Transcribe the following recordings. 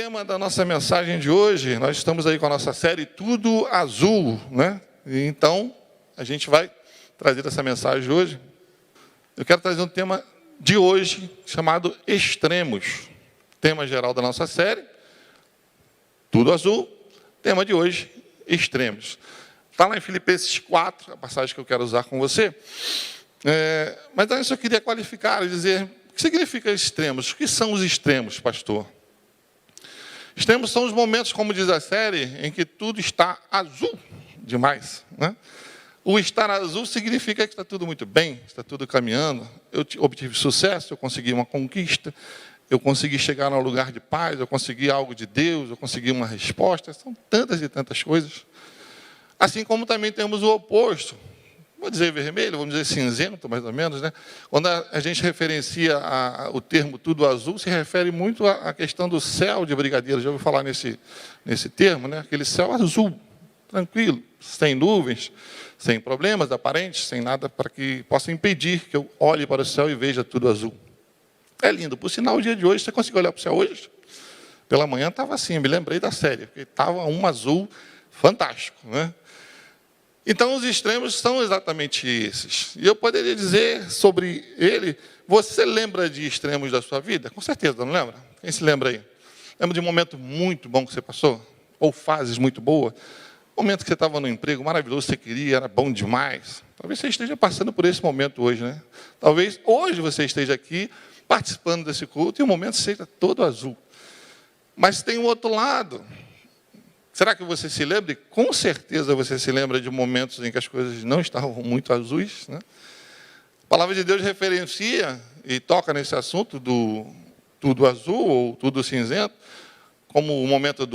tema da nossa mensagem de hoje, nós estamos aí com a nossa série Tudo Azul, né? E então, a gente vai trazer essa mensagem hoje. Eu quero trazer um tema de hoje, chamado Extremos. Tema geral da nossa série, Tudo Azul. Tema de hoje, Extremos. Está lá em Filipenses 4, a passagem que eu quero usar com você. Mas antes eu queria qualificar e dizer, o que significa extremos? O que são os extremos, pastor? Extremos são os momentos, como diz a série, em que tudo está azul demais, né? O estar azul significa que está tudo muito bem, está tudo caminhando. Eu obtive sucesso, eu consegui uma conquista, eu consegui chegar a um lugar de paz, eu consegui algo de Deus, eu consegui uma resposta. São tantas e tantas coisas. Assim como também temos o oposto. Vou dizer vermelho, vamos dizer cinzento, mais ou menos, né? Quando a gente referencia o termo tudo azul, se refere muito à questão do céu de brigadeiro. Já ouviu falar nesse termo, né? Aquele céu azul, tranquilo, sem nuvens, sem problemas aparentes, sem nada para que possa impedir que eu olhe para o céu e veja tudo azul. É lindo. Por sinal, o dia de hoje, você conseguiu olhar para o céu hoje? Pela manhã estava assim, me lembrei da série, porque estava um azul fantástico, né? Então, os extremos são exatamente esses. E eu poderia dizer sobre ele, você lembra de extremos da sua vida? Com certeza, não lembra? Quem se lembra aí? Lembra de um momento muito bom que você passou? Ou fases muito boas? Momento que você estava no emprego maravilhoso, você queria, era bom demais. Talvez você esteja passando por esse momento hoje, né? Talvez hoje você esteja aqui, participando desse culto, e o momento seja todo azul. Mas tem um outro lado. Será que você se lembra? Com certeza você se lembra de momentos em que as coisas não estavam muito azuis, né? A palavra de Deus referencia e toca nesse assunto do tudo azul ou tudo cinzento, como o momento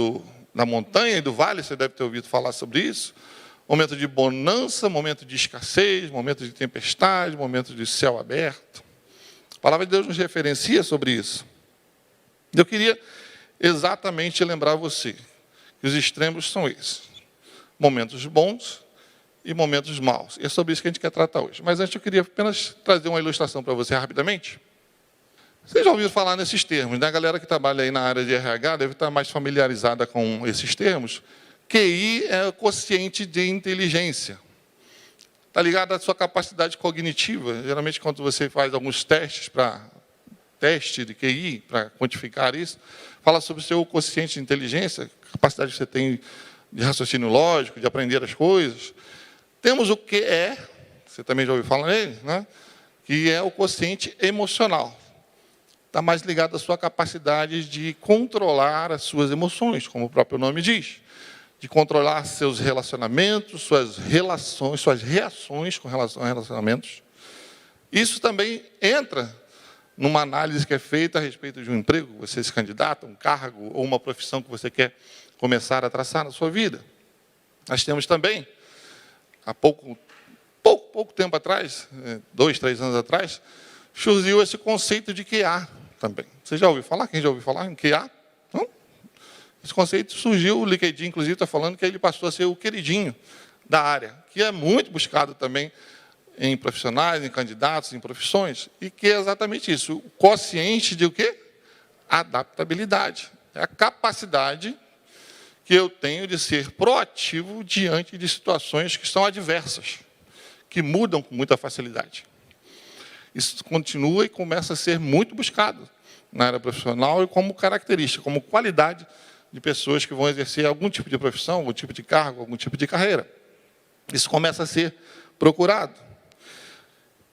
da montanha e do vale, você deve ter ouvido falar sobre isso. Momento de bonança, momento de escassez, momento de tempestade, momento de céu aberto. A palavra de Deus nos referencia sobre isso. Eu queria exatamente lembrar você que os extremos são esses. Momentos bons e momentos maus. E é sobre isso que a gente quer tratar hoje. Mas antes eu queria apenas trazer uma ilustração para você rapidamente. Vocês já ouviram falar nesses termos, né? A galera que trabalha aí na área de RH deve estar mais familiarizada com esses termos. QI é o quociente de inteligência. Está ligado à sua capacidade cognitiva. Geralmente, quando você faz alguns teste de QI, para quantificar isso, fala sobre o seu quociente de inteligência, a capacidade que você tem de raciocínio lógico, de aprender as coisas. Temos o QE, você também já ouviu falar nele, né? Que é o quociente emocional. Está mais ligado à sua capacidade de controlar as suas emoções, como o próprio nome diz. De controlar seus relacionamentos, suas relações, suas reações com relação a relacionamentos. Isso também entra numa análise que é feita a respeito de um emprego, você se candidata, um cargo ou uma profissão que você quer começar a traçar na sua vida. Nós temos também, há pouco tempo atrás, 2, 3 anos atrás, surgiu esse conceito de QA também. Você já ouviu falar? Quem já ouviu falar em QA? Não? Esse conceito surgiu, o LinkedIn, inclusive, está falando que ele passou a ser o queridinho da área, que é muito buscado também em profissionais, em candidatos, em profissões, e que é exatamente isso, o quociente de o quê? Adaptabilidade. É a capacidade que eu tenho de ser proativo diante de situações que são adversas, que mudam com muita facilidade. Isso continua e começa a ser muito buscado na área profissional e como característica, como qualidade de pessoas que vão exercer algum tipo de profissão, algum tipo de cargo, algum tipo de carreira. Isso começa a ser procurado.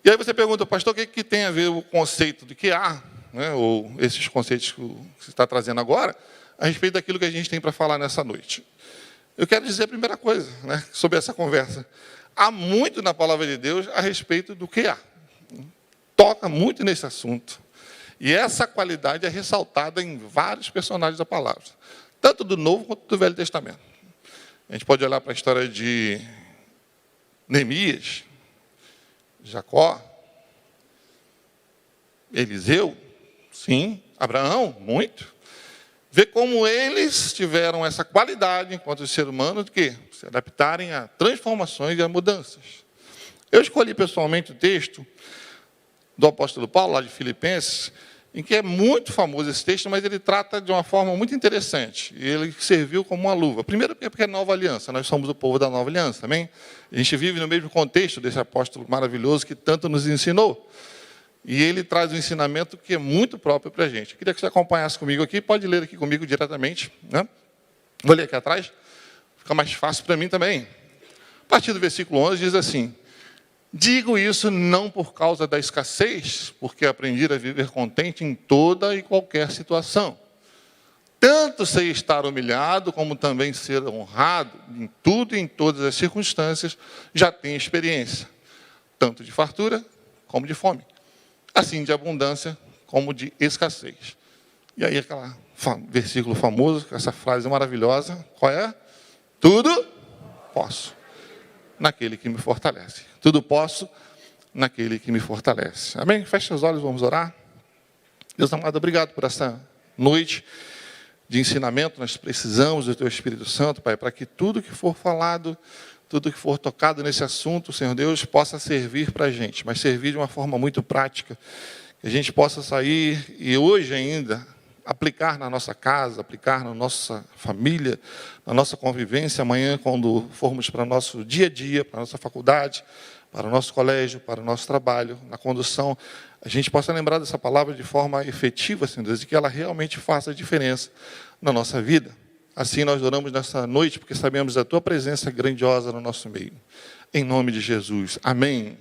E aí você pergunta, pastor, o que tem a ver o conceito de QA, né, ou esses conceitos que você está trazendo agora, a respeito daquilo que a gente tem para falar nessa noite? Eu quero dizer a primeira coisa, né, sobre essa conversa. Há muito na palavra de Deus a respeito do QA. Toca muito nesse assunto. E essa qualidade é ressaltada em vários personagens da palavra, tanto do Novo quanto do Velho Testamento. A gente pode olhar para a história de Neemias, Jacó, Eliseu, sim, Abraão, muito. Ver como eles tiveram essa qualidade, enquanto ser humano, de quê? Se adaptarem a transformações e a mudanças. Eu escolhi pessoalmente o texto do apóstolo Paulo, lá de Filipenses, em que é muito famoso esse texto, mas ele trata de uma forma muito interessante. E ele serviu como uma luva. Primeiro, porque é nova aliança. Nós somos o povo da nova aliança, amém? A gente vive no mesmo contexto desse apóstolo maravilhoso que tanto nos ensinou. E ele traz um ensinamento que é muito próprio para a gente. Eu queria que você acompanhasse comigo aqui. Pode ler aqui comigo diretamente, né? Vou ler aqui atrás. Fica mais fácil para mim também. A partir do versículo 11 diz assim: digo isso não por causa da escassez, porque aprendi a viver contente em toda e qualquer situação. Tanto sei estar humilhado, como também ser honrado, em tudo e em todas as circunstâncias, já tenho experiência, tanto de fartura como de fome, assim de abundância como de escassez. E aí aquele versículo famoso, essa frase maravilhosa, qual é? Tudo posso naquele que me fortalece. Tudo posso naquele que me fortalece. Amém? Feche os olhos, vamos orar. Deus amado, obrigado por essa noite de ensinamento. Nós precisamos do Teu Espírito Santo, Pai, para que tudo que for falado, tudo que for tocado nesse assunto, Senhor Deus, possa servir para a gente, mas servir de uma forma muito prática, que a gente possa sair e hoje ainda aplicar na nossa casa, aplicar na nossa família, na nossa convivência, amanhã, quando formos para o nosso dia a dia, para a nossa faculdade, para o nosso colégio, para o nosso trabalho, na condução, a gente possa lembrar dessa palavra de forma efetiva, Senhor Deus, e que ela realmente faça diferença na nossa vida. Assim nós oramos nessa noite, porque sabemos da Tua presença grandiosa no nosso meio. Em nome de Jesus. Amém.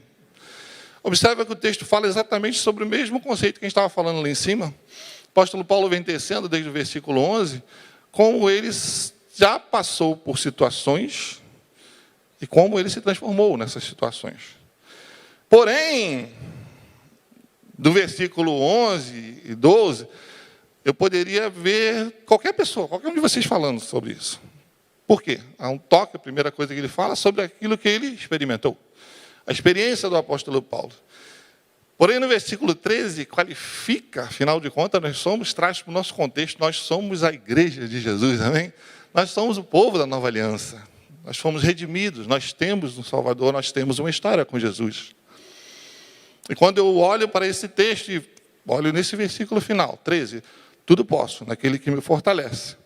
Observa que o texto fala exatamente sobre o mesmo conceito que a gente estava falando lá em cima. O apóstolo Paulo vem tecendo desde o versículo 11, como ele já passou por situações e como ele se transformou nessas situações. Porém, do versículo 11 e 12, eu poderia ver qualquer pessoa, qualquer um de vocês falando sobre isso. Por quê? Há um toque, a primeira coisa que ele fala, sobre aquilo que ele experimentou. A experiência do apóstolo Paulo. Porém, no versículo 13, qualifica, afinal de contas, traz para o nosso contexto, nós somos a igreja de Jesus, amém? Nós somos o povo da nova aliança. Nós fomos redimidos, nós temos um Salvador, nós temos uma história com Jesus. E quando eu olho para esse texto, e olho nesse versículo final, 13, tudo posso, naquele que me fortalece,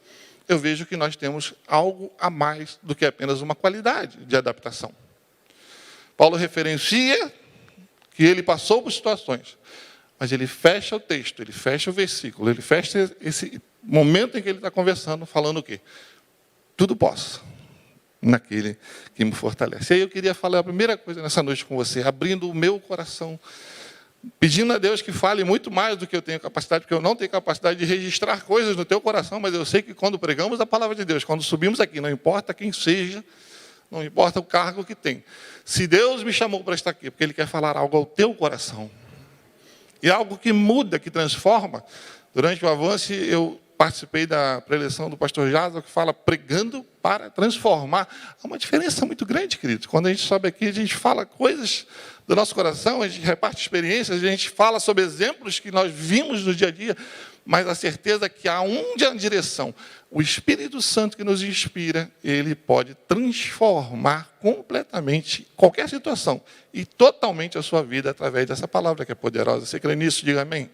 eu vejo que nós temos algo a mais do que apenas uma qualidade de adaptação. Paulo referencia que ele passou por situações, mas ele fecha o texto, ele fecha o versículo, ele fecha esse momento em que ele está conversando, falando o quê? Tudo posso naquele que me fortalece. E aí eu queria falar a primeira coisa nessa noite com você, abrindo o meu coração, pedindo a Deus que fale muito mais do que eu tenho capacidade, porque eu não tenho capacidade de registrar coisas no teu coração, mas eu sei que quando pregamos a palavra de Deus, quando subimos aqui, não importa quem seja, não importa o cargo que tem. Se Deus me chamou para estar aqui, porque Ele quer falar algo ao teu coração, e algo que muda, que transforma. Durante o Avance, eu participei da preleção do pastor Jason, que fala pregando para transformar. Há uma diferença muito grande, querido. Quando a gente sobe aqui, a gente fala coisas do nosso coração, a gente reparte experiências, a gente fala sobre exemplos que nós vimos no dia a dia, mas a certeza que há uma direção. O Espírito Santo que nos inspira, ele pode transformar completamente qualquer situação e totalmente a sua vida através dessa palavra que é poderosa. Você crê nisso? Diga amém.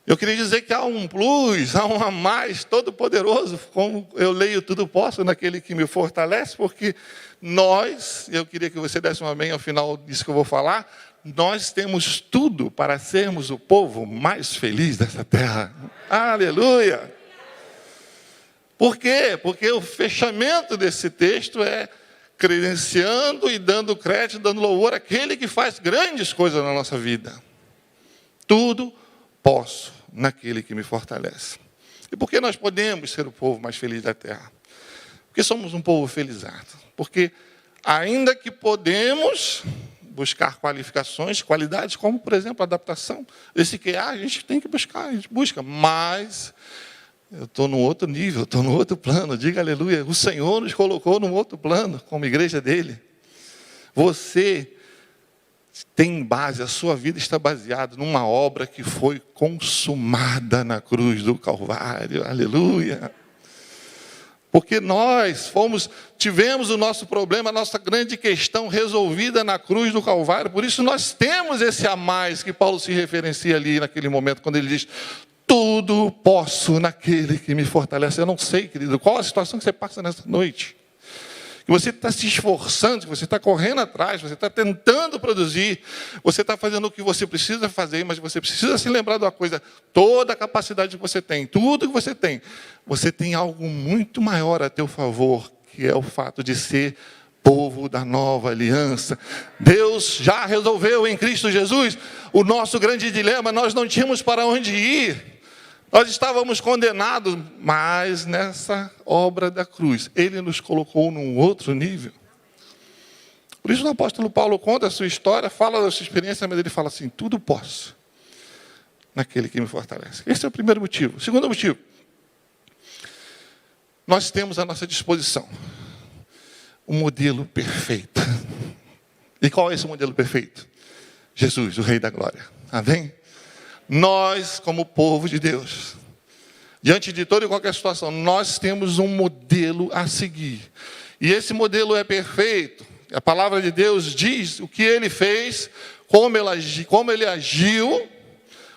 Eu queria dizer que há um plus, há um a mais, todo poderoso, como eu leio tudo posso naquele que me fortalece, porque eu queria que você desse um amém ao final disso que eu vou falar, nós temos tudo para sermos o povo mais feliz dessa terra. Aleluia! Por quê? Porque o fechamento desse texto é credenciando e dando crédito, dando louvor àquele que faz grandes coisas na nossa vida. Tudo posso naquele que me fortalece. E por que nós podemos ser o povo mais feliz da terra? Porque somos um povo felizardo. Porque ainda que podemos buscar qualificações, qualidades, como, por exemplo, a adaptação, esse QA a gente tem que buscar, a gente busca, mas eu estou num outro nível, estou num outro plano, diga aleluia, o Senhor nos colocou num outro plano, como igreja dele. Você tem base, a sua vida está baseada numa obra que foi consumada na cruz do Calvário, aleluia. Porque nós tivemos o nosso problema, a nossa grande questão resolvida na cruz do Calvário. Por isso nós temos esse a mais que Paulo se referencia ali naquele momento, quando ele diz: tudo posso naquele que me fortalece. Eu não sei, querido, qual a situação que você passa nessa noite. Que você está se esforçando, que você está correndo atrás, você está tentando produzir, você está fazendo o que você precisa fazer, mas você precisa se lembrar de uma coisa: toda a capacidade que você tem, tudo que você tem algo muito maior a teu favor, que é o fato de ser povo da nova aliança. Deus já resolveu em Cristo Jesus o nosso grande dilema. Nós não tínhamos para onde ir. Nós estávamos condenados, mas nessa obra da cruz, Ele nos colocou num outro nível. Por isso o apóstolo Paulo conta a sua história, fala da sua experiência, mas ele fala assim: tudo posso naquele que me fortalece. Esse é o primeiro motivo. O segundo motivo: nós temos à nossa disposição um modelo perfeito. E qual é esse modelo perfeito? Jesus, o Rei da Glória. Amém? Nós, como povo de Deus, diante de toda e qualquer situação, nós temos um modelo a seguir. E esse modelo é perfeito. A palavra de Deus diz o que Ele fez, como Ele agiu,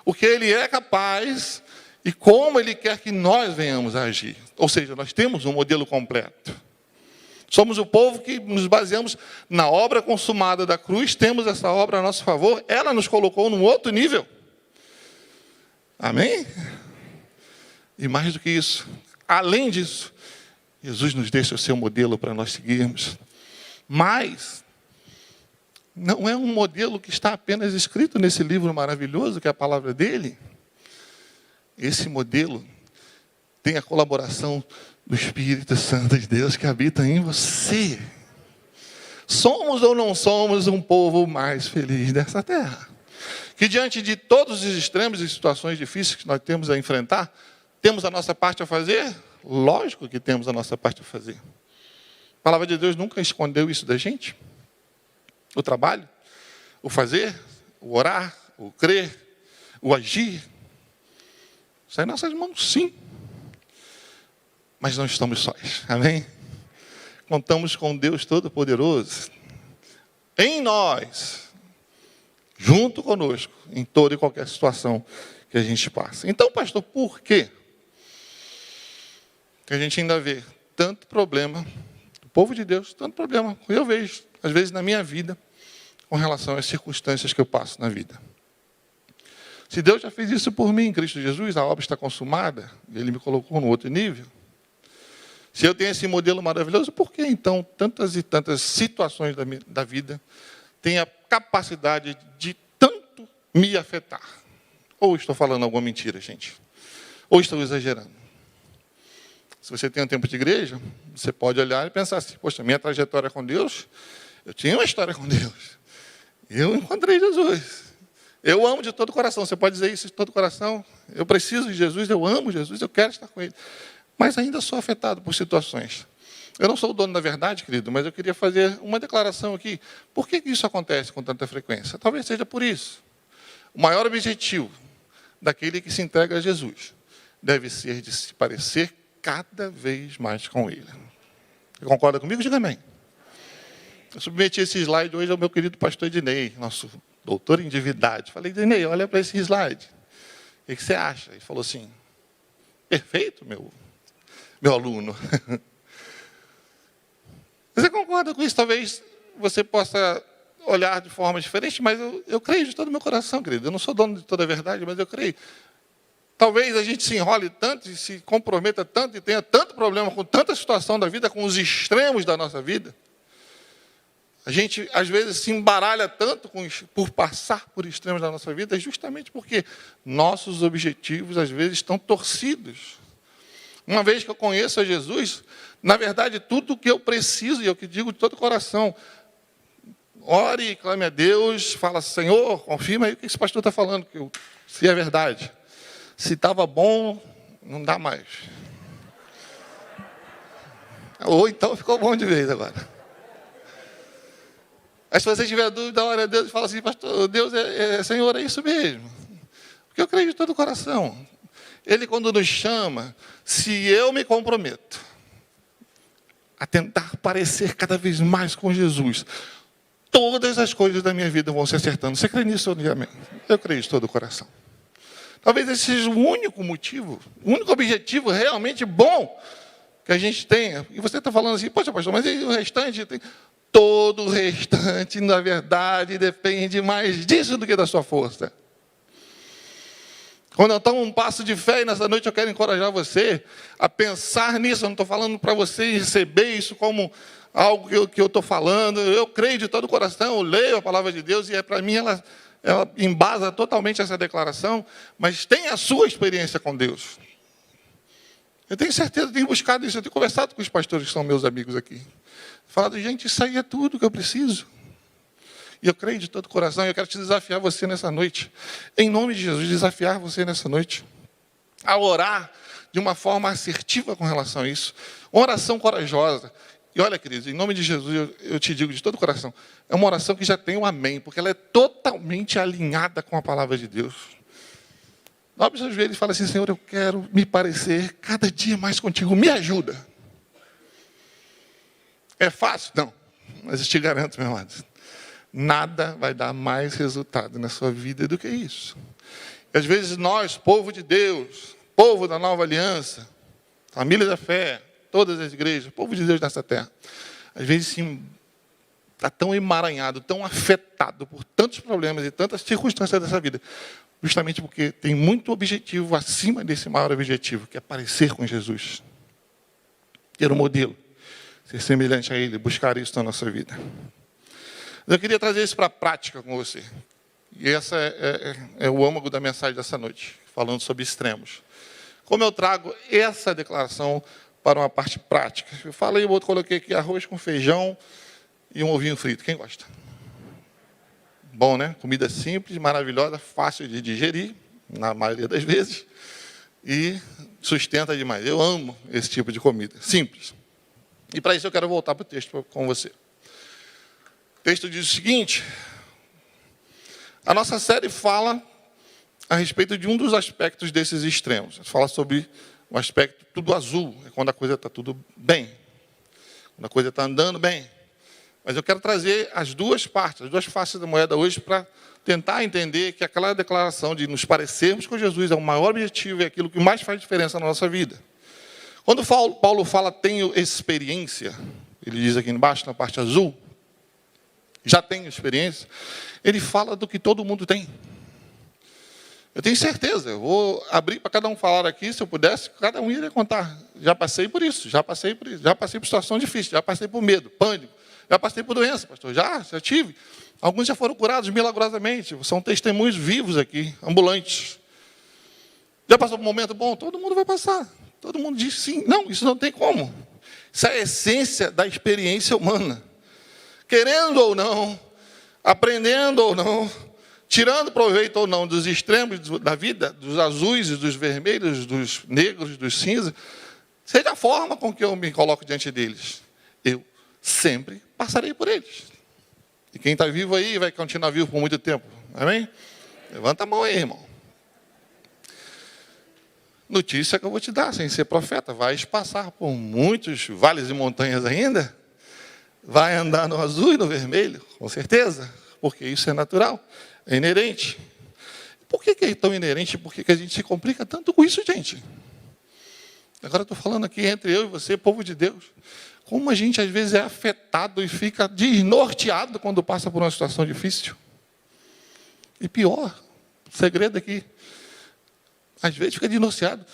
o que Ele é capaz e como Ele quer que nós venhamos a agir. Ou seja, nós temos um modelo completo. Somos o povo que nos baseamos na obra consumada da cruz, temos essa obra a nosso favor, ela nos colocou num outro nível. Amém? E mais do que isso, além disso, Jesus nos deixa o seu modelo para nós seguirmos. Mas não é um modelo que está apenas escrito nesse livro maravilhoso, que é a palavra dele. Esse modelo tem a colaboração do Espírito Santo de Deus que habita em você. Somos ou não somos um povo mais feliz dessa terra? Que diante de todos os extremos e situações difíceis que nós temos a enfrentar, temos a nossa parte a fazer? Lógico que temos a nossa parte a fazer. A palavra de Deus nunca escondeu isso da gente. O trabalho, o fazer, o orar, o crer, o agir. Sai em nossas mãos, sim. Mas não estamos sós. Amém? Contamos com Deus Todo-Poderoso em nós, junto conosco, em toda e qualquer situação que a gente passa. Então, pastor, por quê que a gente ainda vê tanto problema, do povo de Deus, tanto problema, eu vejo, às vezes na minha vida, com relação às circunstâncias que eu passo na vida? Se Deus já fez isso por mim em Cristo Jesus, a obra está consumada, Ele me colocou no outro nível. Se eu tenho esse modelo maravilhoso, por que então tantas e tantas situações da vida têm a capacidade de tanto me afetar? Ou estou falando alguma mentira, gente? Ou estou exagerando? Se você tem um tempo de igreja, você pode olhar e pensar assim: poxa, minha trajetória com Deus, eu tinha uma história com Deus. Eu encontrei Jesus. Eu amo de todo o coração. Você pode dizer isso de todo o coração? Eu preciso de Jesus, eu amo Jesus, eu quero estar com Ele. Mas ainda sou afetado por situações. Eu não sou o dono da verdade, querido, mas eu queria fazer uma declaração aqui. Por que isso acontece com tanta frequência? Talvez seja por isso. O maior objetivo daquele que se entrega a Jesus deve ser de se parecer cada vez mais com Ele. Você concorda comigo? Diga amém. Eu submeti esse slide hoje ao meu querido pastor Ednei, nosso doutor em divindade. Falei: Ednei, olha para esse slide. O que você acha? Ele falou assim: perfeito, meu aluno. Você concorda com isso? Talvez você possa olhar de forma diferente, mas eu creio de todo o meu coração, querido. Eu não sou dono de toda a verdade, mas eu creio. Talvez a gente se enrole tanto e se comprometa tanto e tenha tanto problema com tanta situação da vida, com os extremos da nossa vida. A gente, às vezes, se embaralha tanto por passar por extremos da nossa vida, justamente porque nossos objetivos, às vezes, estão torcidos. Uma vez que eu conheço a Jesus, na verdade, tudo o que eu preciso, e eu que digo de todo o coração, ore, clame a Deus, fala: Senhor, confirma aí o que esse pastor está falando, se é verdade. Se estava bom, não dá mais. Ou então ficou bom de vez agora. Aí se você tiver dúvida, ore a Deus e fala assim: pastor, Deus Senhor, é isso mesmo. Porque eu creio de todo o coração. Ele, quando nos chama, se eu me comprometo a tentar parecer cada vez mais com Jesus, todas as coisas da minha vida vão se acertando. Você crê nisso? Eu creio de todo o coração. Talvez esse seja o único motivo, o único objetivo realmente bom que a gente tenha. E você está falando assim, poxa, pastor, mas e o restante? Todo o restante, na verdade, depende mais disso do que da sua força. Quando eu tomo um passo de fé, e nessa noite eu quero encorajar você a pensar nisso. Eu não estou falando para você receber isso como algo que eu estou falando. Eu creio de todo o coração, eu leio a palavra de Deus e para mim ela embasa totalmente essa declaração, mas tem a sua experiência com Deus. Eu tenho certeza, eu tenho buscado isso, eu tenho conversado com os pastores que são meus amigos aqui. Falado, gente, isso aí é tudo que eu preciso. E eu creio de todo o coração, e eu quero te desafiar você nessa noite. Em nome de Jesus, desafiar você nessa noite. A orar de uma forma assertiva com relação a isso. Uma oração corajosa. E olha, queridos, em nome de Jesus, eu te digo de todo o coração, é uma oração que já tem um amém, porque ela é totalmente alinhada com a palavra de Deus. Dobre seus joelhos e fala assim, Senhor, eu quero me parecer cada dia mais contigo, me ajuda. É fácil? Não, mas eu te garanto, meu amado, nada vai dar mais resultado na sua vida do que isso. E às vezes nós, povo de Deus, povo da nova aliança, família da fé, todas as igrejas, povo de Deus nessa terra, às vezes sim, está tão emaranhado, tão afetado por tantos problemas e tantas circunstâncias dessa vida, justamente porque tem muito objetivo acima desse maior objetivo, que é parecer com Jesus. Ter um modelo, ser semelhante a Ele, buscar isso na nossa vida. Eu queria trazer isso para a prática com você. E essa é o âmago da mensagem dessa noite, falando sobre extremos. Como eu trago essa declaração para uma parte prática? Eu falei, eu coloquei aqui arroz com feijão e um ovinho frito. Quem gosta? Bom, né? Comida simples, maravilhosa, fácil de digerir, na maioria das vezes, e sustenta demais. Eu amo esse tipo de comida, simples. E para isso eu quero voltar para o texto com você. O texto diz o seguinte, a nossa série fala a respeito de um dos aspectos desses extremos. Fala sobre o aspecto tudo azul, é quando a coisa está tudo bem, quando a coisa está andando bem. Mas eu quero trazer as duas partes, as duas faces da moeda hoje para tentar entender que aquela declaração de nos parecermos com Jesus é o maior objetivo, é aquilo que mais faz diferença na nossa vida. Quando Paulo fala tenho experiência, ele diz aqui embaixo, na parte azul, já tenho experiência, ele fala do que todo mundo tem. Eu tenho certeza, eu vou abrir para cada um falar aqui, se eu pudesse, cada um iria contar. Já passei por isso, já passei por situação difícil, já passei por medo, pânico, já passei por doença, pastor, já tive. Alguns já foram curados milagrosamente, são testemunhos vivos aqui, ambulantes. Já passou por um momento bom? Todo mundo vai passar. Todo mundo diz sim, não, isso não tem como. Isso é a essência da experiência humana. Querendo ou não, aprendendo ou não, tirando proveito ou não dos extremos da vida, dos azuis e dos vermelhos, dos negros, dos cinzas, seja a forma com que eu me coloco diante deles, eu sempre passarei por eles. E quem está vivo aí vai continuar vivo por muito tempo. Amém? Levanta a mão aí, irmão. Notícia que eu vou te dar, sem ser profeta, vais passar por muitos vales e montanhas ainda, vai andar no azul e no vermelho, com certeza, porque isso é natural, é inerente. Por que é tão inerente? Por que a gente se complica tanto com isso, gente? Agora eu estou falando aqui entre eu e você, povo de Deus, como a gente às vezes é afetado e fica desnorteado quando passa por uma situação difícil. E pior, o segredo aqui, às vezes fica desnorteado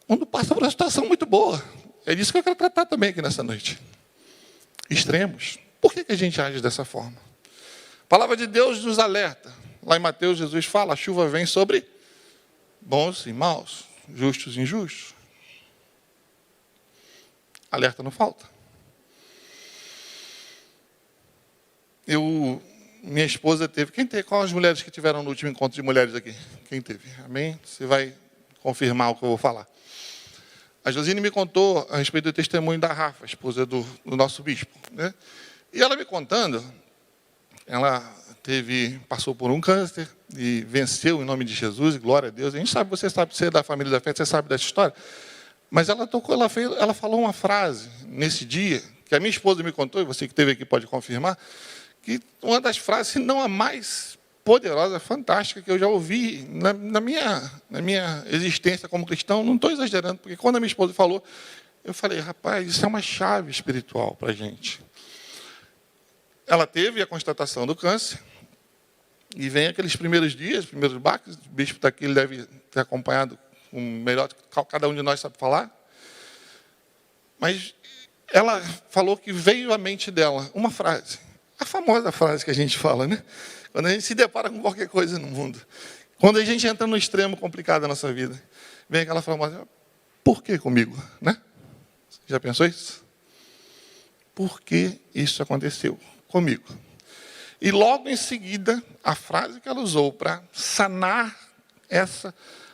quando passa por uma situação muito boa. É disso que eu quero tratar também aqui nessa noite. Extremos. Por que a gente age dessa forma? A palavra de Deus nos alerta. Lá em Mateus, Jesus fala, a chuva vem sobre bons e maus, justos e injustos. Alerta não falta. Minha esposa teve... Qual as mulheres que tiveram no último encontro de mulheres aqui? Quem teve? Amém? Você vai confirmar o que eu vou falar. A Josine me contou a respeito do testemunho da Rafa, esposa do nosso bispo, né? E ela me contando, ela passou por um câncer e venceu em nome de Jesus, e glória a Deus. A gente sabe, você é da família da fé, você sabe dessa história. Mas ela falou uma frase nesse dia que a minha esposa me contou, e você que esteve aqui pode confirmar, que uma das frases, se não a mais poderosa, fantástica, que eu já ouvi na minha existência como cristão, não estou exagerando, porque quando a minha esposa falou, eu falei, rapaz, isso é uma chave espiritual para a gente. Ela teve a constatação do câncer, e vem aqueles primeiros dias, primeiros baques, o bispo está aqui, ele deve ter acompanhado com melhor que cada um de nós sabe falar, mas ela falou que veio à mente dela uma frase, a famosa frase que a gente fala, né? Quando a gente se depara com qualquer coisa no mundo, quando a gente entra no extremo complicado da nossa vida, vem aquela famosa, por que comigo, né? Já pensou isso? Por que isso aconteceu comigo? E logo em seguida, a frase que ela usou para sanar essa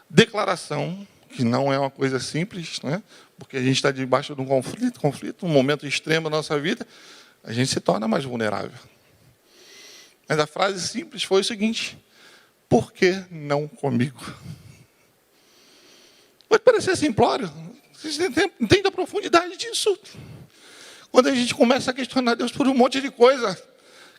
declaração, que não é uma coisa simples, né? Porque a gente está debaixo de um conflito, um momento extremo da nossa vida, a gente se torna mais vulnerável. Mas a frase simples foi o seguinte, por que não comigo? Pode parecer simplório, vocês entendem a profundidade disso. Quando a gente começa a questionar Deus por um monte de coisa,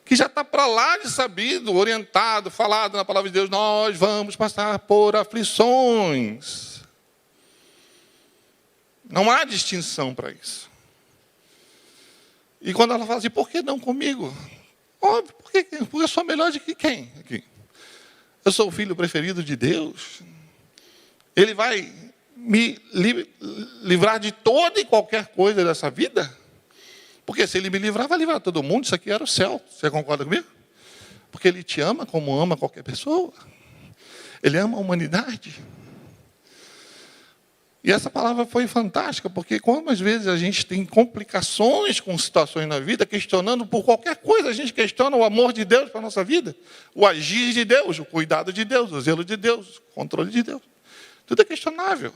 que já está para lá de sabido, orientado, falado na palavra de Deus, nós vamos passar por aflições. Não há distinção para isso. E quando ela fala assim, por que não comigo? Óbvio, porque eu sou melhor do que quem? Aqui. Eu sou o filho preferido de Deus. Ele vai me livrar de toda e qualquer coisa dessa vida? Porque se ele me livrar, vai livrar todo mundo. Isso aqui era o céu. Você concorda comigo? Porque ele te ama como ama qualquer pessoa. Ele ama a humanidade. E essa palavra foi fantástica, porque quantas vezes a gente tem complicações com situações na vida, questionando por qualquer coisa, a gente questiona o amor de Deus para a nossa vida, o agir de Deus, o cuidado de Deus, o zelo de Deus, o controle de Deus. Tudo é questionável,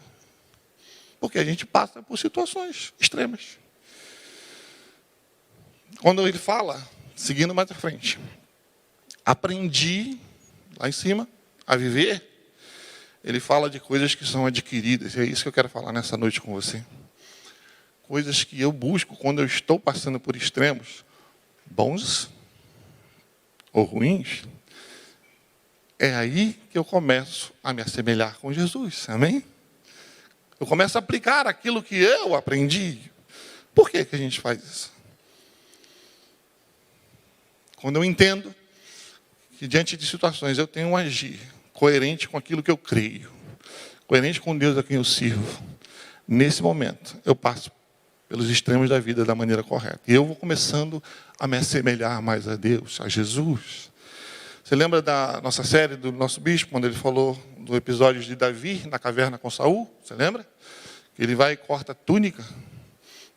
porque a gente passa por situações extremas. Quando ele fala, seguindo mais à frente, aprendi, lá em cima, a viver, ele fala de coisas que são adquiridas, e é isso que eu quero falar nessa noite com você. Coisas que eu busco quando eu estou passando por extremos, bons ou ruins, é aí que eu começo a me assemelhar com Jesus, amém? Eu começo a aplicar aquilo que eu aprendi. Por que que a gente faz isso? Quando eu entendo que diante de situações eu tenho um agir coerente com aquilo que eu creio, coerente com Deus a quem eu sirvo, nesse momento eu passo pelos extremos da vida da maneira correta. E eu vou começando a me assemelhar mais a Deus, a Jesus. Você lembra da nossa série, do nosso bispo, quando ele falou do episódio de Davi na caverna com Saul? Você lembra? Ele vai e corta a túnica.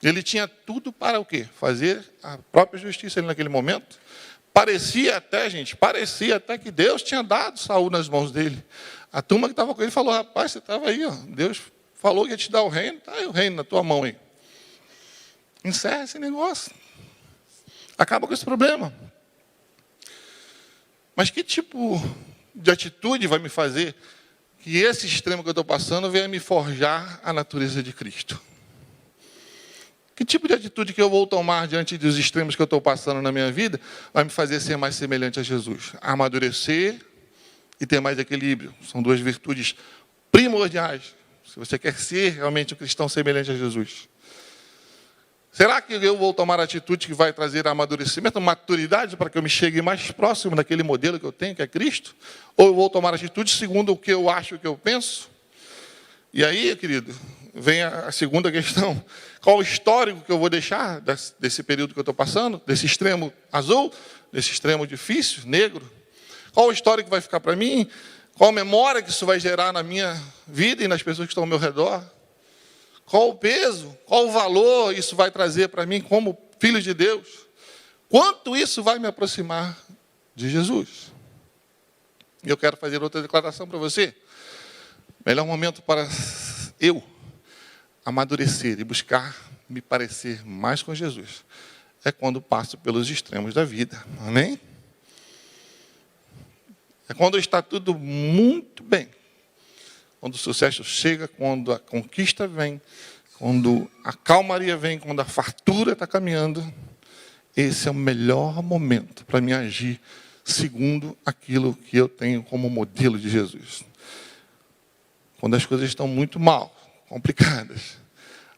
Ele tinha tudo para o quê? Fazer a própria justiça ali naquele momento. Parecia até que Deus tinha dado Saul nas mãos dele. A turma que estava com ele falou, rapaz, você estava aí, ó, Deus falou que ia te dar o reino, está aí o reino na tua mão aí. Encerra esse negócio. Acaba com esse problema. Mas que tipo de atitude vai me fazer que esse extremo que eu estou passando venha me forjar a natureza de Cristo? Que tipo de atitude que eu vou tomar diante dos extremos que eu estou passando na minha vida vai me fazer ser mais semelhante a Jesus? Amadurecer e ter mais equilíbrio. São duas virtudes primordiais, se você quer ser realmente um cristão semelhante a Jesus. Será que eu vou tomar a atitude que vai trazer amadurecimento, maturidade, para que eu me chegue mais próximo daquele modelo que eu tenho, que é Cristo? Ou eu vou tomar a atitude segundo o que eu acho, o que eu penso? E aí, querido, vem a segunda questão. Qual o histórico que eu vou deixar desse período que eu estou passando? Desse extremo azul? Desse extremo difícil, negro? Qual o histórico que vai ficar para mim? Qual a memória que isso vai gerar na minha vida e nas pessoas que estão ao meu redor? Qual o peso? Qual o valor isso vai trazer para mim como filho de Deus? Quanto isso vai me aproximar de Jesus? E eu quero fazer outra declaração para você. Melhor momento para eu amadurecer e buscar me parecer mais com Jesus é quando passo pelos extremos da vida. Amém? É quando está tudo muito bem. Quando o sucesso chega, quando a conquista vem, quando a calmaria vem, quando a fartura está caminhando, esse é o melhor momento para me agir segundo aquilo que eu tenho como modelo de Jesus. Quando as coisas estão muito mal, complicadas,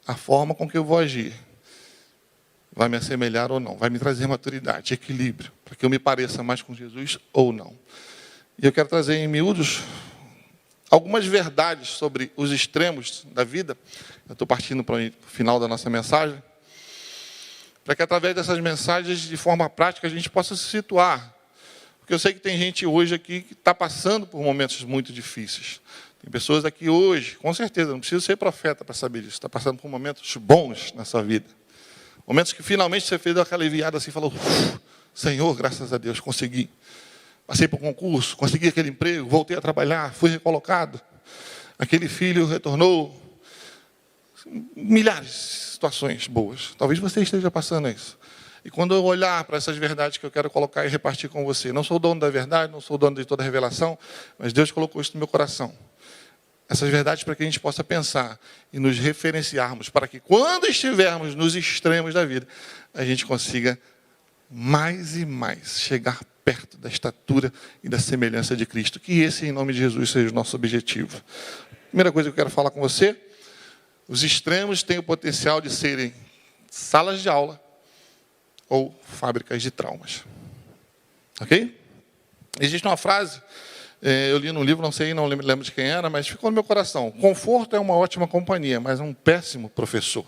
a forma com que eu vou agir vai me assemelhar ou não, vai me trazer maturidade, equilíbrio, para que eu me pareça mais com Jesus ou não. E eu quero trazer em miúdos algumas verdades sobre os extremos da vida. Eu estou partindo para o final da nossa mensagem, para que através dessas mensagens, de forma prática, a gente possa se situar. Porque eu sei que tem gente hoje aqui que está passando por momentos muito difíceis. Tem pessoas aqui hoje, com certeza, não preciso ser profeta para saber disso, está passando por momentos bons na sua vida. Momentos que finalmente você fez aquela aliviada assim, falou, Senhor, graças a Deus, consegui. Passei por um concurso, consegui aquele emprego, voltei a trabalhar, fui recolocado. Aquele filho retornou. Milhares de situações boas. Talvez você esteja passando isso. E quando eu olhar para essas verdades que eu quero colocar e repartir com você, não sou dono da verdade, não sou dono de toda a revelação, mas Deus colocou isso no meu coração. Essas verdades para que a gente possa pensar e nos referenciarmos, para que quando estivermos nos extremos da vida, a gente consiga mais e mais chegar perto da estatura e da semelhança de Cristo. Que esse, em nome de Jesus, seja o nosso objetivo. Primeira coisa que eu quero falar com você, os extremos têm o potencial de serem salas de aula ou fábricas de traumas. Ok? Existe uma frase, eu li num livro, não lembro de quem era, mas ficou no meu coração. Conforto é uma ótima companhia, mas é um péssimo professor.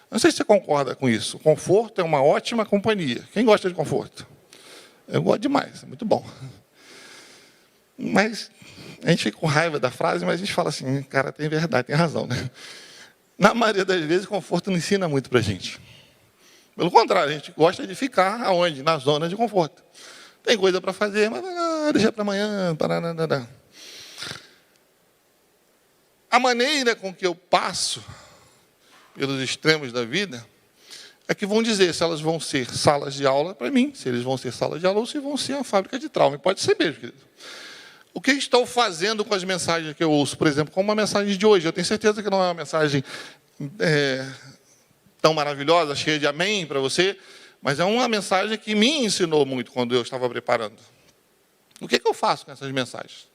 Não sei se você concorda com isso. Conforto é uma ótima companhia. Quem gosta de conforto? Eu gosto demais, é muito bom. Mas a gente fica com raiva da frase, mas a gente fala assim, cara, tem verdade, tem razão, né? Na maioria das vezes, conforto não ensina muito para a gente. Pelo contrário, a gente gosta de ficar aonde? Na zona de conforto. Tem coisa para fazer, mas deixa para amanhã. A maneira com que eu passo pelos extremos da vida é que vão dizer se elas vão ser salas de aula para mim, se eles vão ser salas de aula ou se vão ser uma fábrica de trauma. E pode ser mesmo, querido. O que estou fazendo com as mensagens que eu ouço, por exemplo, como uma mensagem de hoje? Eu tenho certeza que não é uma mensagem tão maravilhosa, cheia de amém para você, mas é uma mensagem que me ensinou muito quando eu estava preparando. O que eu faço com essas mensagens?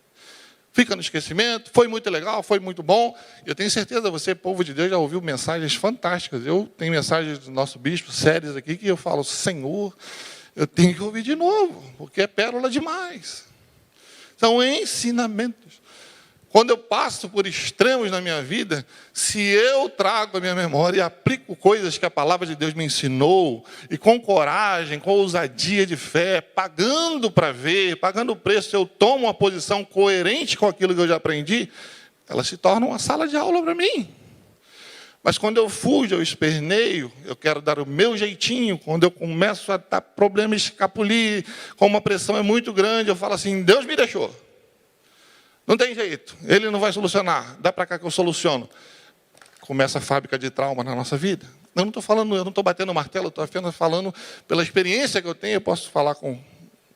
Fica no esquecimento, foi muito legal, foi muito bom. Eu tenho certeza, você, povo de Deus, já ouviu mensagens fantásticas. Eu tenho mensagens do nosso bispo, sérias aqui, que eu falo, Senhor, eu tenho que ouvir de novo, porque é pérola demais. São ensinamentos. Quando eu passo por extremos na minha vida, se eu trago a minha memória e aplico coisas que a palavra de Deus me ensinou, e com coragem, com ousadia de fé, pagando para ver, pagando o preço, eu tomo uma posição coerente com aquilo que eu já aprendi, ela se torna uma sala de aula para mim. Mas quando eu fujo, eu esperneio, eu quero dar o meu jeitinho, quando eu começo a dar problema escapulir, como a pressão é muito grande, eu falo assim, Deus me deixou. Não tem jeito, Ele não vai solucionar, dá para cá que eu soluciono. Começa a fábrica de trauma na nossa vida. Eu não estou batendo martelo, eu estou apenas falando pela experiência que eu tenho, eu posso falar com o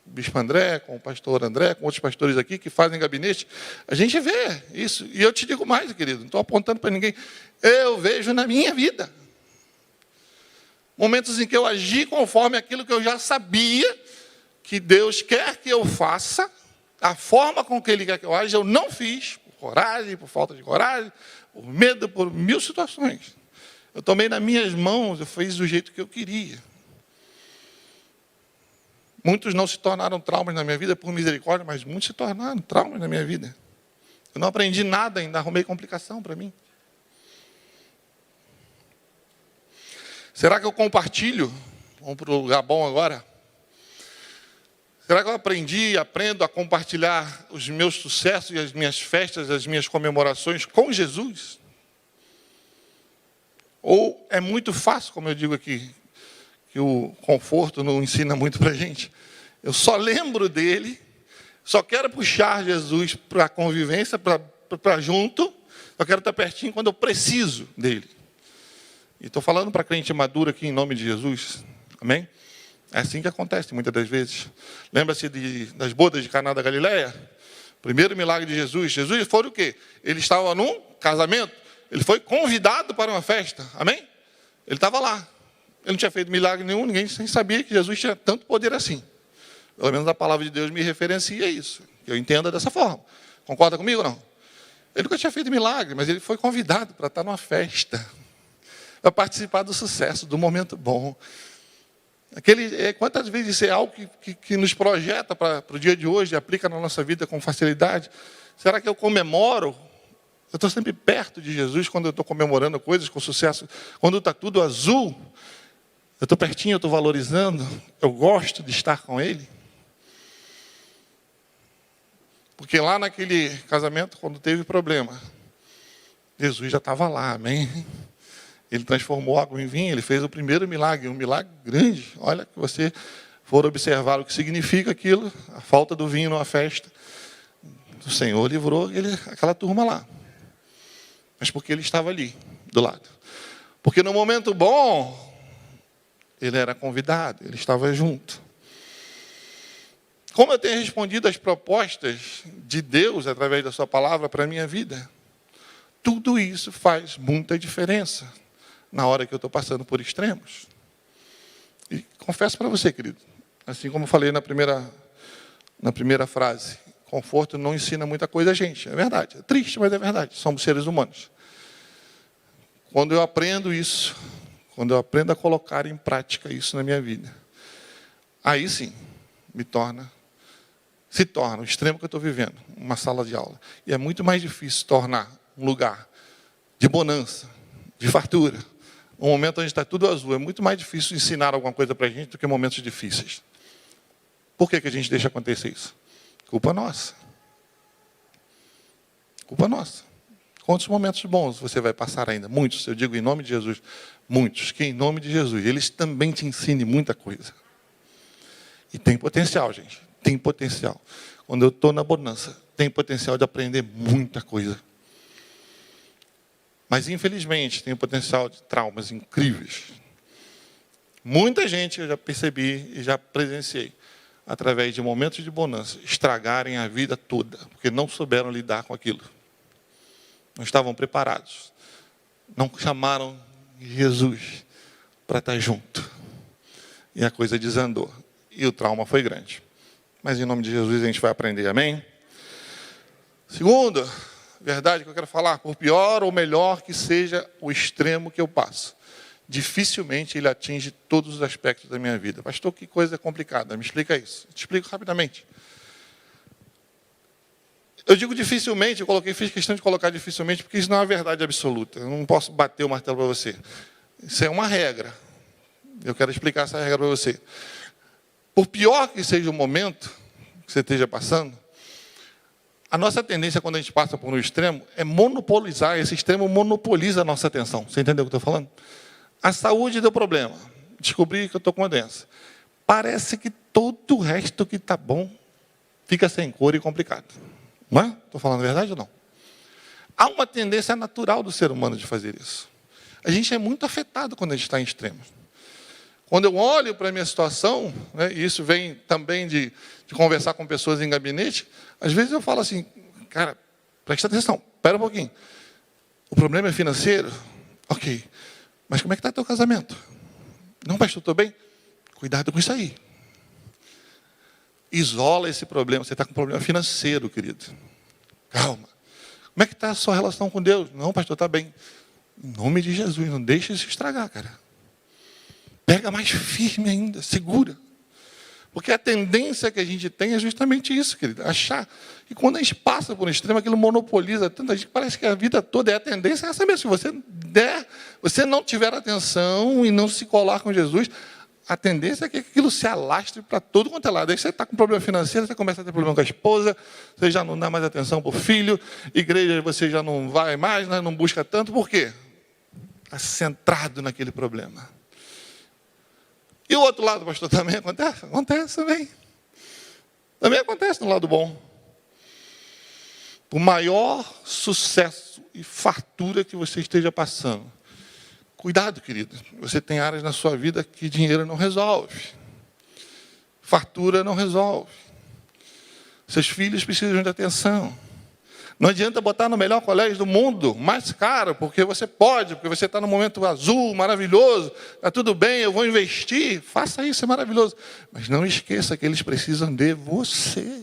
bispo André, com o pastor André, com outros pastores aqui que fazem gabinete. A gente vê isso, e eu te digo mais, querido, não estou apontando para ninguém. Eu vejo na minha vida momentos em que eu agi conforme aquilo que eu já sabia que Deus quer que eu faça, a forma com que Ele quer que eu aja, eu não fiz, por coragem, por falta de coragem, por medo, por mil situações. Eu tomei nas minhas mãos, eu fiz do jeito que eu queria. Muitos não se tornaram traumas na minha vida por misericórdia, mas muitos se tornaram traumas na minha vida. Eu não aprendi nada ainda, arrumei complicação para mim. Será que eu compartilho? Vamos para o lugar bom agora. Será que eu aprendo a compartilhar os meus sucessos e as minhas festas, as minhas comemorações com Jesus? Ou é muito fácil, como eu digo aqui, que o conforto não ensina muito para a gente. Eu só lembro dele, só quero puxar Jesus para a convivência, para junto, só quero estar pertinho quando eu preciso dele. E estou falando para crente maduro aqui em nome de Jesus. Amém? É assim que acontece muitas das vezes. Lembra-se das bodas de Caná da Galileia? Primeiro milagre de Jesus. Jesus foi o quê? Ele estava num casamento. Ele foi convidado para uma festa. Amém? Ele estava lá. Ele não tinha feito milagre nenhum, ninguém sabia que Jesus tinha tanto poder assim. Pelo menos a palavra de Deus me referencia isso. Que eu entenda dessa forma. Concorda comigo ou não? Ele nunca tinha feito milagre, mas ele foi convidado para estar numa festa. Para participar do sucesso, do momento bom. Quantas vezes isso é algo que nos projeta para o dia de hoje, aplica na nossa vida com facilidade? Será que eu comemoro? Eu estou sempre perto de Jesus quando eu estou comemorando coisas com sucesso. Quando está tudo azul, eu estou pertinho, eu estou valorizando. Eu gosto de estar com Ele. Porque lá naquele casamento, quando teve problema, Jesus já estava lá, amém? Ele transformou água em vinho, ele fez o primeiro milagre, um milagre grande. Olha, que você for observar o que significa aquilo, a falta do vinho numa festa. O Senhor livrou aquela turma lá. Mas porque ele estava ali, do lado. Porque no momento bom, ele era convidado, ele estava junto. Como eu tenho respondido às propostas de Deus, através da sua palavra, para a minha vida? Tudo isso faz muita diferença na hora que eu estou passando por extremos. E confesso para você, querido, assim como eu falei na primeira frase, conforto não ensina muita coisa a gente. É verdade, é triste, mas é verdade. Somos seres humanos. Quando eu aprendo isso, quando eu aprendo a colocar em prática isso na minha vida, aí sim, se torna o extremo que eu estou vivendo, uma sala de aula. E é muito mais difícil tornar um lugar de bonança, de fartura, um momento onde está tudo azul. É muito mais difícil ensinar alguma coisa para a gente do que momentos difíceis. Por que a gente deixa acontecer isso? Culpa nossa. Culpa nossa. Quantos momentos bons você vai passar ainda? Muitos, eu digo em nome de Jesus. Muitos, que em nome de Jesus, eles também te ensinem muita coisa. E tem potencial, gente. Tem potencial. Quando eu estou na bonança, tem potencial de aprender muita coisa. Mas, infelizmente, tem o potencial de traumas incríveis. Muita gente, eu já percebi e já presenciei, através de momentos de bonança, estragarem a vida toda, porque não souberam lidar com aquilo. Não estavam preparados. Não chamaram Jesus para estar junto. E a coisa desandou. E o trauma foi grande. Mas, em nome de Jesus, a gente vai aprender, amém? Segundo, verdade que eu quero falar, por pior ou melhor que seja o extremo que eu passo, dificilmente ele atinge todos os aspectos da minha vida. Pastor, que coisa complicada, me explica isso. Eu te explico rapidamente. Eu digo dificilmente, fiz questão de colocar dificilmente, porque isso não é uma verdade absoluta. Eu não posso bater o martelo para você. Isso é uma regra. Eu quero explicar essa regra para você. Por pior que seja o momento que você esteja passando, a nossa tendência quando a gente passa por um extremo é monopolizar, esse extremo monopoliza a nossa atenção. Você entendeu o que eu estou falando? A saúde deu problema. Descobri que eu estou com uma doença. Parece que todo o resto que está bom fica sem cor e complicado. Não é? Estou falando a verdade ou não? Há uma tendência natural do ser humano de fazer isso. A gente é muito afetado quando a gente está em extremos. Quando eu olho para a minha situação, né, e isso vem também de conversar com pessoas em gabinete, às vezes eu falo assim, cara, presta atenção, espera um pouquinho. O problema é financeiro? Ok. Mas como é que está teu casamento? Não, pastor, estou bem? Cuidado com isso aí. Isola esse problema. Você está com problema financeiro, querido. Calma. Como é que está a sua relação com Deus? Não, pastor, está bem. Em nome de Jesus, não deixe isso estragar, cara. Pega mais firme ainda, segura. Porque a tendência que a gente tem é justamente isso, querido. Achar que quando a gente passa por um extremo, aquilo monopoliza tanta gente, parece que a vida toda é a tendência, é essa mesmo. Se você não tiver atenção e não se colar com Jesus, a tendência é que aquilo se alastre para todo quanto é lado. Aí você está com problema financeiro, você começa a ter problema com a esposa, você já não dá mais atenção para o filho, igreja você já não vai mais, né, não busca tanto. Por quê? Está centrado naquele problema. E o outro lado, pastor, também acontece? Acontece também. Também acontece no lado bom. O maior sucesso e fartura que você esteja passando. Cuidado, querido. Você tem áreas na sua vida que dinheiro não resolve. Fartura não resolve. Seus filhos precisam de atenção. Não adianta botar no melhor colégio do mundo, mais caro, porque você pode, porque você está no momento azul, maravilhoso, está tudo bem, eu vou investir, faça isso, é maravilhoso. Mas não esqueça que eles precisam de você.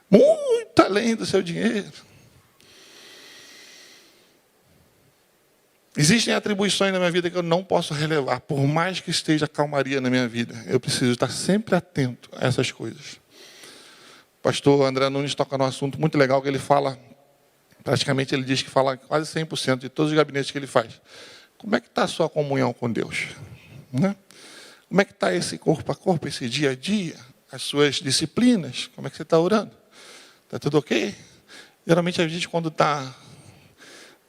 Muito além do seu dinheiro. Existem atribuições na minha vida que eu não posso relevar, por mais que esteja calmaria na minha vida. Eu preciso estar sempre atento a essas coisas. O pastor André Nunes toca num assunto muito legal, que ele fala, praticamente ele diz que fala quase 100% de todos os gabinetes que ele faz. Como é que está a sua comunhão com Deus? Né? Como é que está esse corpo a corpo, esse dia a dia? As suas disciplinas? Como é que você está orando? Está tudo ok? Geralmente a gente, quando está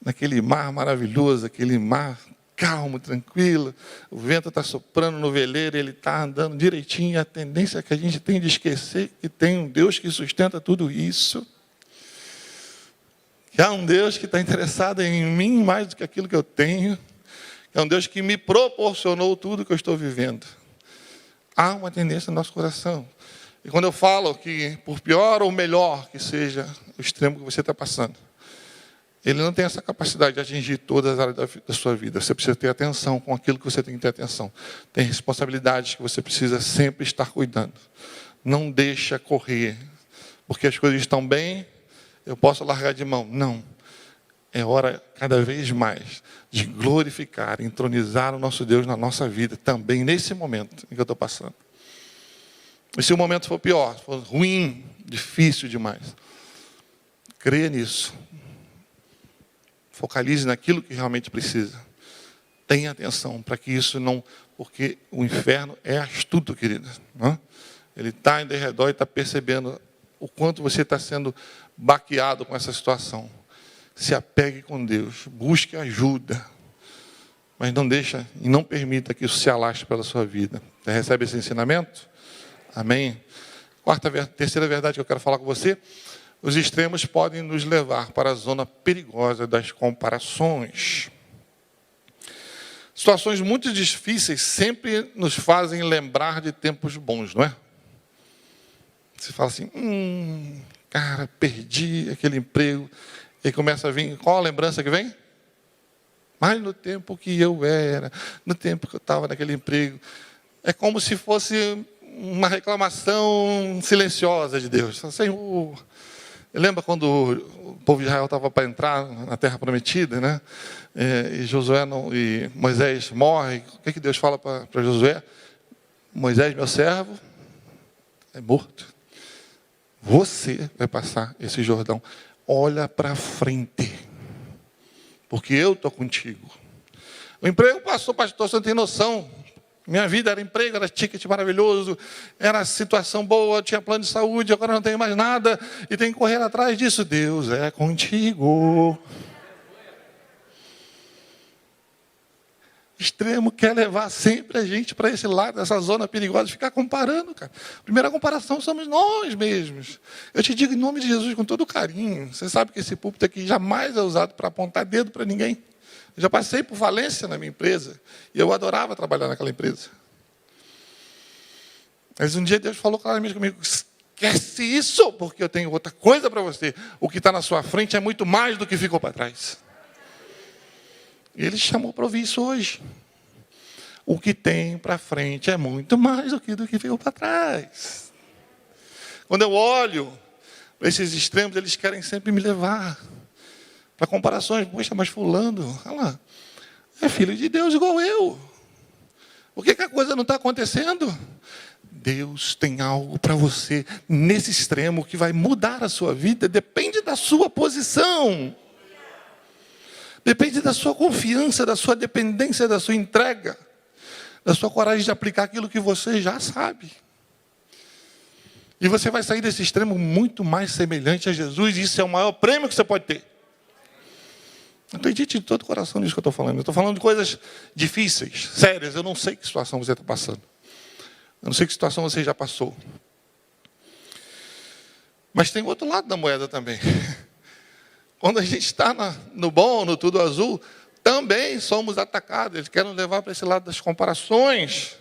naquele mar maravilhoso, aquele mar calmo, tranquilo, o vento está soprando no veleiro, ele está andando direitinho, a tendência que a gente tem de esquecer que tem um Deus que sustenta tudo isso, que há um Deus que está interessado em mim mais do que aquilo que eu tenho, que é um Deus que me proporcionou tudo que eu estou vivendo. Há uma tendência no nosso coração. E quando eu falo que, por pior ou melhor que seja o extremo que você está passando, ele não tem essa capacidade de atingir todas as áreas da sua vida. Você precisa ter atenção com aquilo que você tem que ter atenção. Tem responsabilidades que você precisa sempre estar cuidando. Não deixa correr, porque as coisas estão bem, eu posso largar de mão. Não. É hora, cada vez mais, de glorificar, entronizar o nosso Deus na nossa vida, também nesse momento em que eu estou passando. E se o momento for pior, for ruim, difícil demais, creia nisso. Focalize naquilo que realmente precisa. Tenha atenção para que isso não... Porque o inferno é astuto, querida. Não? Ele está em derredor e está percebendo o quanto você está sendo baqueado com essa situação. Se apegue com Deus. Busque ajuda. Mas não deixa e não permita que isso se alastre pela sua vida. Você recebe esse ensinamento? Amém? Terceira verdade que eu quero falar com você. Os extremos podem nos levar para a zona perigosa das comparações. Situações muito difíceis sempre nos fazem lembrar de tempos bons, não é? Você fala assim, cara, perdi aquele emprego. E começa a vir, qual a lembrança que vem? Mas no tempo que eu era, no tempo que eu estava naquele emprego. É como se fosse uma reclamação silenciosa de Deus. Senhor... Lembra quando o povo de Israel estava para entrar na Terra Prometida, né? E Moisés morre. O que Deus fala para Josué? Moisés, meu servo, é morto. Você vai passar esse Jordão. Olha para frente, porque eu estou contigo. O emprego passou, pastor, você não tem noção. Minha vida era emprego, era ticket maravilhoso, era situação boa, tinha plano de saúde, agora não tenho mais nada e tenho que correr atrás disso. Deus é contigo. Extremo quer levar sempre a gente para esse lado, essa zona perigosa, de ficar comparando, cara. Primeira comparação somos nós mesmos. Eu te digo em nome de Jesus com todo carinho. Você sabe que esse púlpito aqui jamais é usado para apontar dedo para ninguém. Eu já passei por falência na minha empresa e eu adorava trabalhar naquela empresa. Mas um dia Deus falou claramente comigo, esquece isso, porque eu tenho outra coisa para você. O que está na sua frente é muito mais do que ficou para trás. E Ele chamou para ouvir isso hoje. O que tem para frente é muito mais do que ficou para trás. Quando eu olho para esses extremos, eles querem sempre me levar para comparações. Poxa, mas fulano, olha lá, é filho de Deus igual eu. Por que a coisa não está acontecendo? Deus tem algo para você nesse extremo que vai mudar a sua vida. Depende da sua posição. Depende da sua confiança, da sua dependência, da sua entrega, da sua coragem de aplicar aquilo que você já sabe. E você vai sair desse extremo muito mais semelhante a Jesus. Isso é o maior prêmio que você pode ter. Acredite de todo o coração nisso que eu estou falando. Eu estou falando de coisas difíceis, sérias. Eu não sei que situação você está passando. Eu não sei que situação você já passou. Mas tem outro lado da moeda também. Quando a gente está no bom, no tudo azul, também somos atacados. Eles querem levar para esse lado das comparações.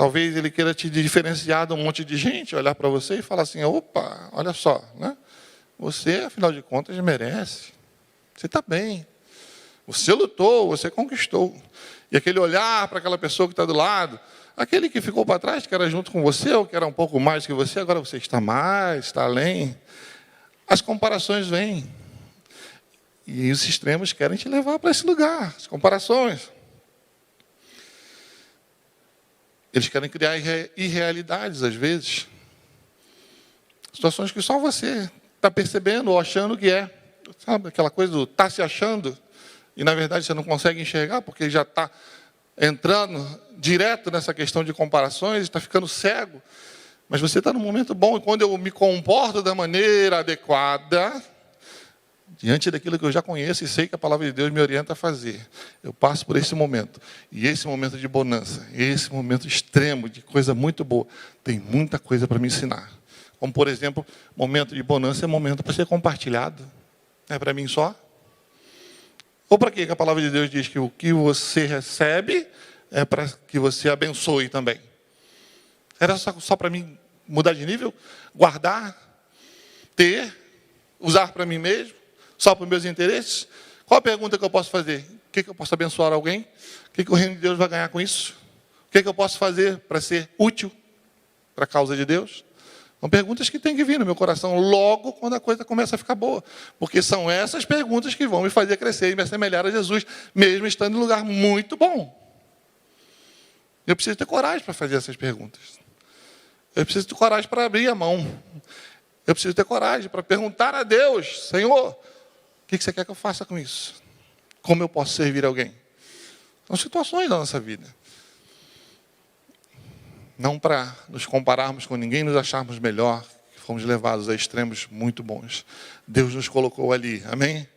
Talvez ele queira te diferenciar de um monte de gente, olhar para você e falar assim, opa, olha só, né? Você, afinal de contas, merece. Você está bem. Você lutou, você conquistou. E aquele olhar para aquela pessoa que está do lado, aquele que ficou para trás, que era junto com você, ou que era um pouco mais que você, agora você está mais, está além. As comparações vêm. E os extremos querem te levar para esse lugar, as comparações. Eles querem criar irrealidades, às vezes. Situações que só você está percebendo ou achando que é. Sabe, aquela coisa do está se achando, e na verdade você não consegue enxergar, porque já está entrando direto nessa questão de comparações, está ficando cego. Mas você está num momento bom, e quando eu me comporto da maneira adequada, diante daquilo que eu já conheço e sei que a palavra de Deus me orienta a fazer, eu passo por esse momento. E esse momento de bonança, esse momento extremo, de coisa muito boa, tem muita coisa para me ensinar. Como, por exemplo, momento de bonança é momento para ser compartilhado. Não é para mim só? Ou para quê que a palavra de Deus diz que o que você recebe é para que você abençoe também? Era só para mim mudar de nível? Guardar? Ter? Usar para mim mesmo? Só para os meus interesses? Qual a pergunta que eu posso fazer? O que eu posso abençoar alguém? O que o reino de Deus vai ganhar com isso? O que eu posso fazer para ser útil para a causa de Deus? São perguntas que têm que vir no meu coração logo quando a coisa começa a ficar boa. Porque são essas perguntas que vão me fazer crescer e me assemelhar a Jesus, mesmo estando em um lugar muito bom. Eu preciso ter coragem para fazer essas perguntas. Eu preciso ter coragem para abrir a mão. Eu preciso ter coragem para perguntar a Deus, Senhor, o que você quer que eu faça com isso? Como eu posso servir alguém? São situações da nossa vida. Não para nos compararmos com ninguém, nos acharmos melhor, que fomos levados a extremos muito bons. Deus nos colocou ali, amém?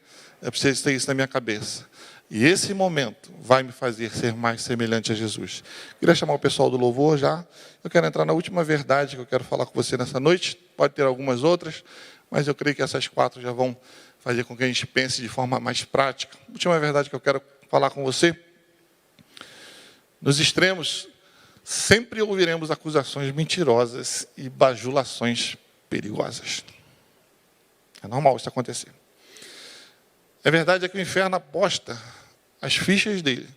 Eu preciso ter isso na minha cabeça. E esse momento vai me fazer ser mais semelhante a Jesus. Queria chamar o pessoal do louvor já. Eu quero entrar na última verdade que eu quero falar com você nessa noite. Pode ter algumas outras, mas eu creio que essas 4 já vão fazer com que a gente pense de forma mais prática. A última verdade que eu quero falar com você. Nos extremos, sempre ouviremos acusações mentirosas e bajulações perigosas. É normal isso acontecer. A verdade é que o inferno aposta as fichas dele,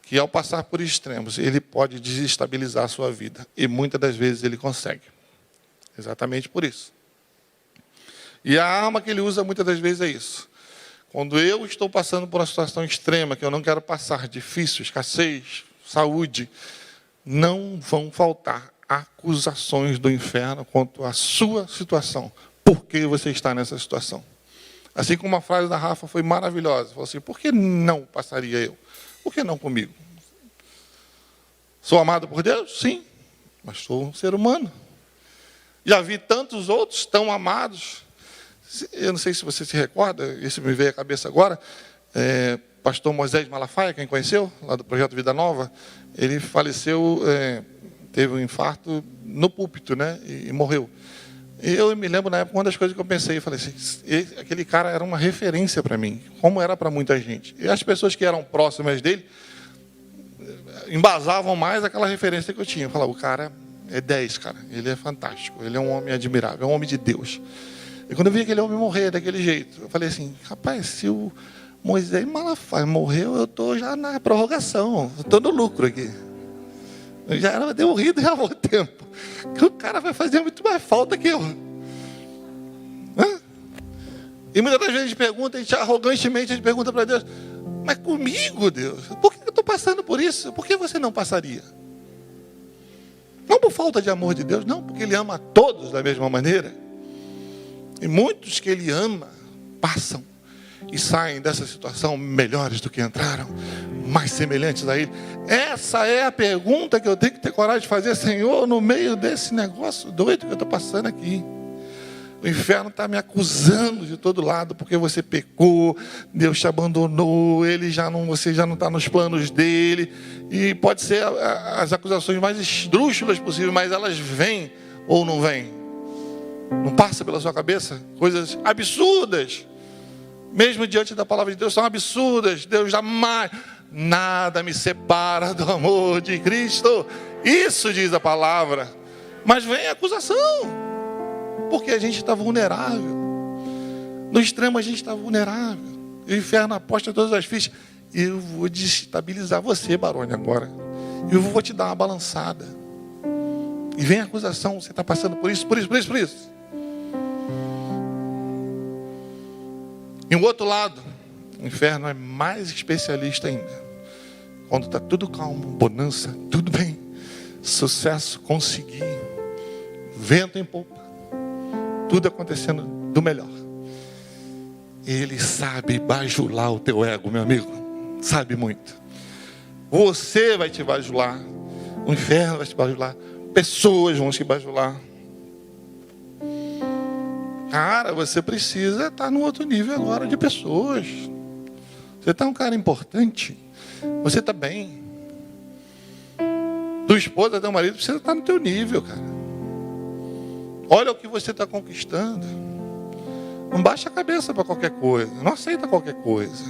que ao passar por extremos, ele pode desestabilizar a sua vida. E muitas das vezes ele consegue. Exatamente por isso. E a arma que ele usa muitas das vezes é isso. Quando eu estou passando por uma situação extrema, que eu não quero passar, difícil, escassez, saúde, não vão faltar acusações do inferno quanto à sua situação. Por que você está nessa situação? Assim como a frase da Rafa foi maravilhosa. Falou assim, por que não passaria eu? Por que não comigo? Sou amado por Deus? Sim. Mas sou um ser humano. Já vi tantos outros tão amados. Eu não sei se você se recorda, isso me veio à cabeça agora. Pastor Moisés Malafaia, quem conheceu, lá do Projeto Vida Nova, ele faleceu, teve um infarto no púlpito, né? E morreu. E eu me lembro na época, uma das coisas que eu pensei, eu falei assim, aquele cara era uma referência para mim, como era para muita gente. E as pessoas que eram próximas dele embasavam mais aquela referência que eu tinha. Eu falava, o cara é 10, cara, ele é fantástico, ele é um homem admirável, é um homem de Deus. E quando eu vi aquele homem morrer daquele jeito, eu falei assim, rapaz, se o Moisés Malafaia morreu, eu estou já na prorrogação, estou no lucro aqui. Eu já era derruído já há muito tempo. O cara vai fazer muito mais falta que eu. E muitas das vezes a gente pergunta, arrogantemente a gente pergunta para Deus, mas comigo, Deus, por que eu estou passando por isso? Por que você não passaria? Não por falta de amor de Deus, não, porque Ele ama a todos da mesma maneira. E muitos que Ele ama passam e saem dessa situação melhores do que entraram, mais semelhantes a Ele. Essa é a pergunta que eu tenho que ter coragem de fazer, Senhor, no meio desse negócio doido que eu estou passando aqui. O inferno está me acusando de todo lado, porque você pecou, Deus te abandonou, você já não está nos planos dele. E pode ser as acusações mais esdrúxulas possíveis, mas elas vêm ou não vêm. Não passa pela sua cabeça coisas absurdas. Mesmo diante da palavra de Deus, são absurdas. Deus jamais, nada me separa do amor de Cristo. Isso diz a palavra. Mas vem a acusação, porque a gente está vulnerável. No extremo a gente está vulnerável. O inferno aposta todas as fichas. Eu vou desestabilizar você, Barone, agora. Eu vou te dar uma balançada. E vem a acusação, você está passando por isso, por isso, por isso, por isso. E o outro lado, o inferno é mais especialista ainda. Quando está tudo calmo, bonança, tudo bem, sucesso, conseguir, vento em popa, tudo acontecendo do melhor. Ele sabe bajular o teu ego, meu amigo. Sabe muito. Você vai te bajular. O inferno vai te bajular. Pessoas vão te bajular. Cara, você precisa estar no outro nível agora de pessoas. Você está um cara importante. Você está bem. Tua esposa, teu marido, precisa estar no teu nível, cara. Olha o que você está conquistando. Não baixa a cabeça para qualquer coisa. Não aceita qualquer coisa.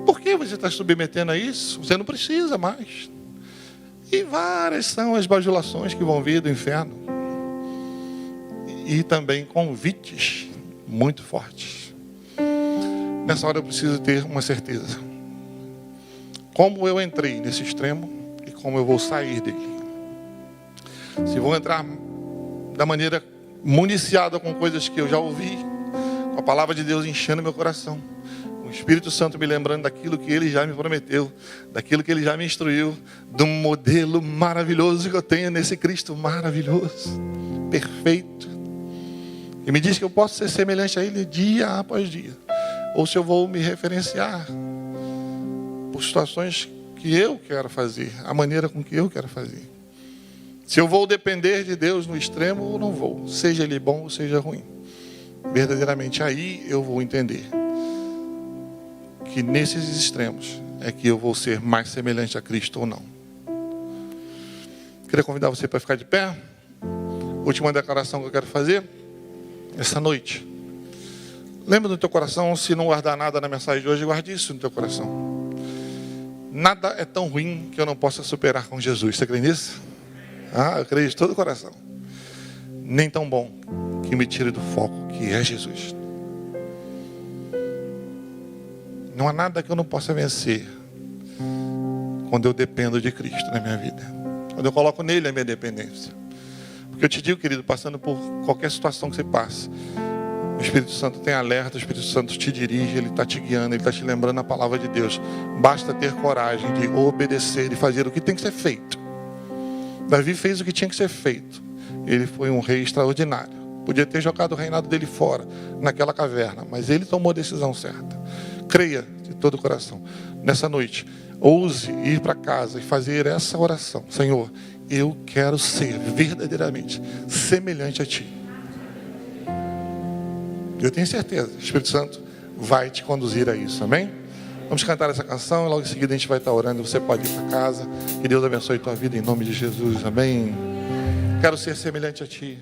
Por que você está submetendo a isso? Você não precisa mais. E várias são as bajulações que vão vir do inferno. E também convites muito fortes. Nessa hora eu preciso ter uma certeza. Como eu entrei nesse extremo e como eu vou sair dele. Se vou entrar da maneira municiada com coisas que eu já ouvi, com a palavra de Deus enchendo meu coração, com o Espírito Santo me lembrando daquilo que Ele já me prometeu, daquilo que Ele já me instruiu, de um modelo maravilhoso que eu tenho nesse Cristo maravilhoso, perfeito, e me diz que eu posso ser semelhante a Ele dia após dia, ou se eu vou me referenciar por situações que eu quero fazer, a maneira com que eu quero fazer. Se eu vou depender de Deus no extremo ou não vou, seja Ele bom ou seja ruim. Verdadeiramente aí eu vou entender que nesses extremos é que eu vou ser mais semelhante a Cristo ou não. Queria convidar você para ficar de pé. Última declaração que eu quero fazer essa noite. Lembra no teu coração, se não guardar nada na mensagem de hoje, guarde isso no teu coração. Nada é tão ruim que eu não possa superar com Jesus. Você crê nisso? Eu creio de todo o coração. Nem tão bom que me tire do foco, que é Jesus. Não há nada que eu não possa vencer quando eu dependo de Cristo na minha vida. Quando eu coloco nele a minha dependência. Porque eu te digo, querido, passando por qualquer situação que você passe, o Espírito Santo tem alerta, o Espírito Santo te dirige, ele está te guiando, ele está te lembrando a palavra de Deus. Basta ter coragem de obedecer, de fazer o que tem que ser feito. Davi fez o que tinha que ser feito. Ele foi um rei extraordinário. Podia ter jogado o reinado dele fora, naquela caverna, mas ele tomou a decisão certa. Creia de todo o coração. Nessa noite, ouse ir para casa e fazer essa oração. Senhor, eu quero ser verdadeiramente semelhante a Ti. Eu tenho certeza, o Espírito Santo vai te conduzir a isso, amém? Vamos cantar essa canção e logo em seguida a gente vai estar orando. Você pode ir para casa. Que Deus abençoe tua vida em nome de Jesus, amém? Quero ser semelhante a Ti.